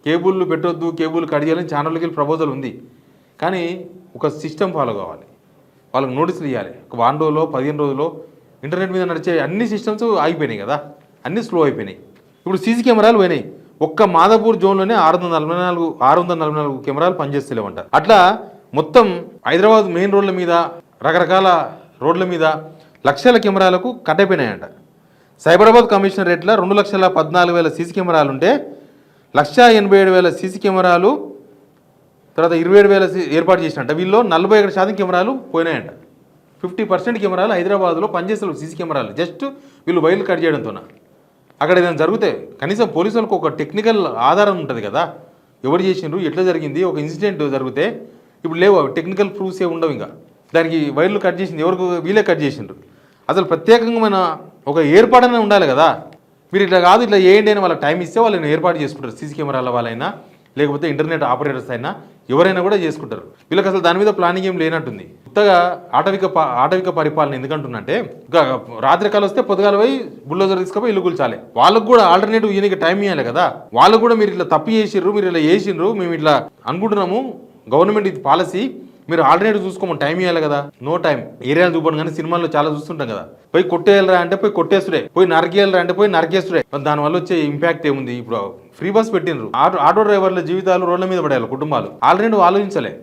కేబుల్లు పెట్టొద్దు, cable cut చేయాలని ఛానల్కి ప్రపోజల్ ఉంది. కానీ ఒక సిస్టమ్ ఫాలో కావాలి, వాళ్ళకి నోటీసులు ఇవ్వాలి. ఒక 1 రోజులో 15 రోజుల్లో ఇంటర్నెట్ మీద నడిచే అన్ని సిస్టమ్స్ ఆగిపోయినాయి కదా, అన్నీ స్లో అయిపోయినాయి. ఇప్పుడు సీసీ కెమెరాలు పోయినాయి. ఒక్క మాదాపూర్ జోన్లోనే 644 కెమెరాలు పనిచేస్తలేవంట. అట్లా మొత్తం హైదరాబాద్ మెయిన్ రోడ్ల మీద, రకరకాల రోడ్ల మీద లక్షల కెమెరాలకు కట్టయిపోయినాయంట. సైబరాబాద్ కమిషనరేట్లో 2,14,000 సీసీ కెమెరాలు ఉంటే 1,87,000 సీసీ కెమెరాలు, తర్వాత 27,000 ఏర్పాటు చేసినట్ట. వీళ్ళు 41% కెమెరాలు పోయినాయంట. 50% కెమెరాలు హైదరాబాద్లో పనిచేస్తారు సీసీ కెమెరాలు. జస్ట్ వీళ్ళు వైర్లు కట్ చేయడంతో అక్కడ ఏదైనా జరిగితే కనీసం పోలీసులకు ఒక టెక్నికల్ ఆధారం ఉంటుంది కదా, ఎవరు చేసిండ్రు, ఎట్లా జరిగింది, ఒక ఇన్సిడెంట్ జరిగితే. ఇప్పుడు లేవు, టెక్నికల్ ప్రూఫ్స్ ఏ ఉండవు. ఇంకా దానికి వైర్లు కట్ చేసింది ఎవరికి, వీళ్ళే కట్ చేసిండ్రు. అసలు ప్రత్యేకమైన ఒక ఏర్పాటనే ఉండాలి కదా. మీరు ఇట్లా కాదు, ఇట్లా చేయండి అని వాళ్ళకి టైం ఇస్తే వాళ్ళని ఏర్పాటు చేసుకుంటారు. సీసీ కెమెరాల వాళ్ళైనా లేకపోతే ఇంటర్నెట్ ఆపరేటర్స్ అయినా ఎవరైనా కూడా చేసుకుంటారు. వీళ్ళకి అసలు దాని మీద ప్లానింగ్ ఏం లేనట్టుంది. కొత్తగా ఆటవిక పరిపాలన ఎందుకంటున్నంటే, రాత్రి కాలం వస్తే పొద్దుగాల పోయి బుల్డోజర్ తీసుకుపోయి ఇల్లు కూల్చాలి. వాళ్ళకు కూడా ఆల్టర్నేటివ్ ఈయనకి టైం ఇవ్వాలి కదా. వాళ్ళకు కూడా మీరు ఇట్లా తప్పు చేసిర్రు, మీరు ఇలా చేసిండ్రు, మేము ఇట్లా అనుకుంటున్నాము, గవర్నమెంట్ ఇది పాలసీ, మీరు ఆల్టర్నేటివ్ చూసుకోమని టైం ఇవ్వాలి కదా. No time. ఏరియాలు చూపడం కానీ సినిమాల్లో చాలా చూస్తుంటాం కదా, పోయి కొట్టేయాలరా అంటే పోయి కొట్టేస్తుడే, పోయి నరికేయాలరా అంటే పోయి నరికేస్తుడే. దానివల్ల వచ్చే ఇంపాక్ట్ ఏముంది? ఇప్పుడు ఫ్రీ బస్ పెట్టినరు, ఆటో డ్రైవర్ల జీవితాలు రోడ్ల మీద పడేయాలి కుటుంబాలు. ఆల్రెడీ ఆలోచించలే.